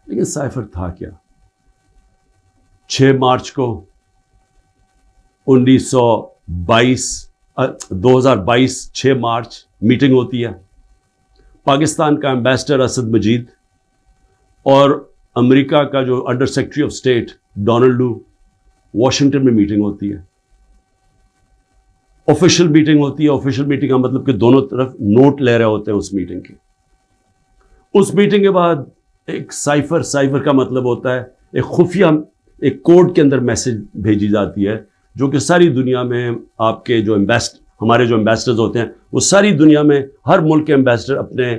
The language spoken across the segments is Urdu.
لیکن سائفر تھا کیا؟ 6 مارچ کو 2022 6 مارچ میٹنگ ہوتی ہے. پاکستان کا ایمبیسڈر اسد مجید اور امریکہ کا جو under secretary of state Donald Lu Washington میں میٹنگ ہوتی ہے. آفیشیل میٹنگ ہوتی ہے. آفیشیل میٹنگ کا مطلب کہ دونوں طرف نوٹ لے رہے ہوتے ہیں اس میٹنگ کے. اس میٹنگ کے بعد ایک سائفر کا مطلب ہوتا ہے ایک خفیہ ایک کوڈ کے اندر میسج بھیجی جاتی ہے جو کہ ساری دنیا میں آپ کے جو ہمارے جو ایمبیسڈرز ہوتے ہیں وہ ساری دنیا میں ہر ملک کے ایمبیسڈر اپنے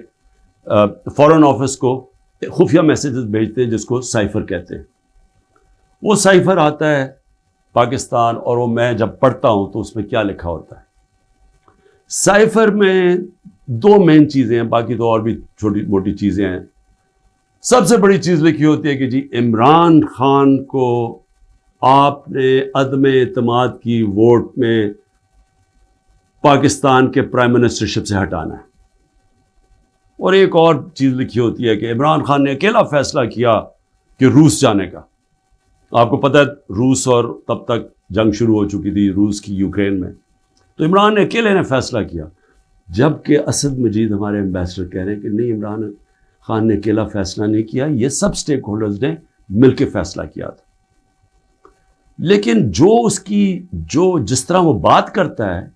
فارن آفس کو خفیہ میسیجز بھیجتے ہیں جس کو سائفر کہتے ہیں. وہ سائفر آتا ہے پاکستان اور وہ میں جب پڑھتا ہوں تو اس میں کیا لکھا ہوتا ہے. سائفر میں 2 مین چیزیں ہیں, باقی تو اور بھی چھوٹی موٹی چیزیں ہیں. سب سے بڑی چیز لکھی ہوتی ہے کہ جی عمران خان کو آپ نے عدم اعتماد کی ووٹ میں پاکستان کے پرائم منسٹرشپ سے ہٹانا ہے. اور ایک اور چیز لکھی ہوتی ہے کہ عمران خان نے اکیلا فیصلہ کیا کہ روس جانے کا. آپ کو پتہ ہے روس اور تب تک جنگ شروع ہو چکی تھی روس کی یوکرین میں, تو عمران نے اکیلے نے فیصلہ کیا. جبکہ اسد مجید ہمارے ایمبیسڈر کہہ رہے ہیں کہ نہیں, عمران خان نے اکیلا فیصلہ نہیں کیا, یہ سب سٹیک ہولڈرز نے مل کے فیصلہ کیا تھا. لیکن جس طرح وہ بات کرتا ہے,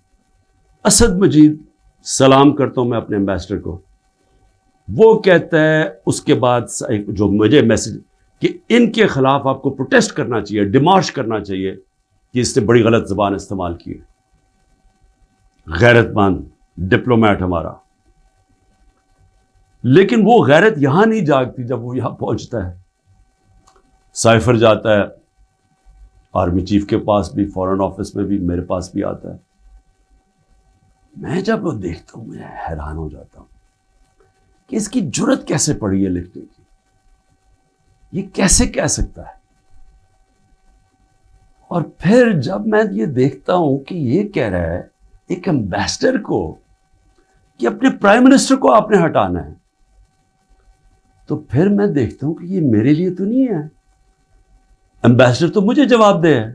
اسد مجید سلام کرتا ہوں میں اپنے ایمبیسڈر کو, وہ کہتا ہے اس کے بعد جو مجھے میسج کہ ان کے خلاف آپ کو پروٹیسٹ کرنا چاہیے, ڈیمارش کرنا چاہیے کہ اس نے بڑی غلط زبان استعمال کی ہے. غیرت مند ڈپلومیٹ ہمارا. لیکن وہ غیرت یہاں نہیں جاگتی جب وہ یہاں پہنچتا ہے. سائفر جاتا ہے آرمی چیف کے پاس بھی, فورن آفس میں بھی, میرے پاس بھی آتا ہے. میں جب وہ دیکھتا ہوں میں حیران ہو جاتا ہوں کہ اس کی جرت کیسے پڑی ہے لکھنے کی. یہ کیسے کہہ سکتا ہے؟ اور پھر جب میں یہ دیکھتا ہوں کہ یہ کہہ رہا ہے ایک ایمبیسڈر کو کہ اپنے پرائم منسٹر کو آپ نے ہٹانا ہے, تو پھر میں دیکھتا ہوں کہ یہ میرے لیے تو نہیں ہے. ایمبیسڈر تو مجھے جواب دے ہے,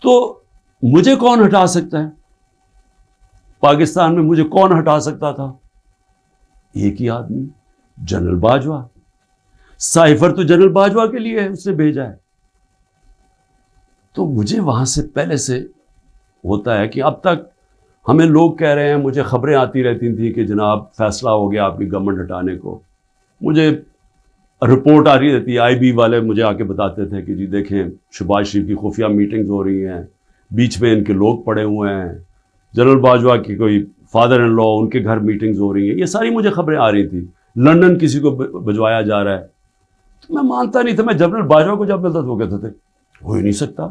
تو مجھے کون ہٹا سکتا ہے؟ پاکستان میں مجھے کون ہٹا سکتا تھا؟ ایک ہی آدمی, جنرل باجوہ. سائفر تو جنرل باجوہ کے لیے ہے, اس نے بھیجا ہے. تو مجھے وہاں سے پہلے سے ہوتا ہے کہ اب تک ہمیں لوگ کہہ رہے ہیں, مجھے خبریں آتی رہتی تھیں کہ جناب فیصلہ ہو گیا آپ کی گورنمنٹ ہٹانے کو. مجھے رپورٹ آ رہی رہتی ہے, IB والے مجھے آ کے بتاتے تھے کہ جی دیکھیں شہباز شریف کی خفیہ میٹنگز ہو رہی ہیں, بیچ میں ان کے لوگ پڑے ہوئے ہیں, جنرل باجوہ کی کوئی فادر ان لا ان کے گھر میٹنگز ہو رہی ہیں. یہ ساری مجھے خبریں آ رہی تھیں. لندن کسی کو بھجوایا جا رہا ہے. تو میں مانتا نہیں تھا. میں جنرل باجوہ کو جب ملتا تو وہ کہتے تھے ہو ہی نہیں سکتا,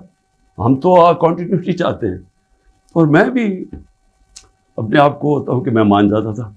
ہم تو کنٹینیوٹی چاہتے ہیں. اور میں بھی اپنے آپ کو ہوتا ہوں کہ میں مان جاتا تھا.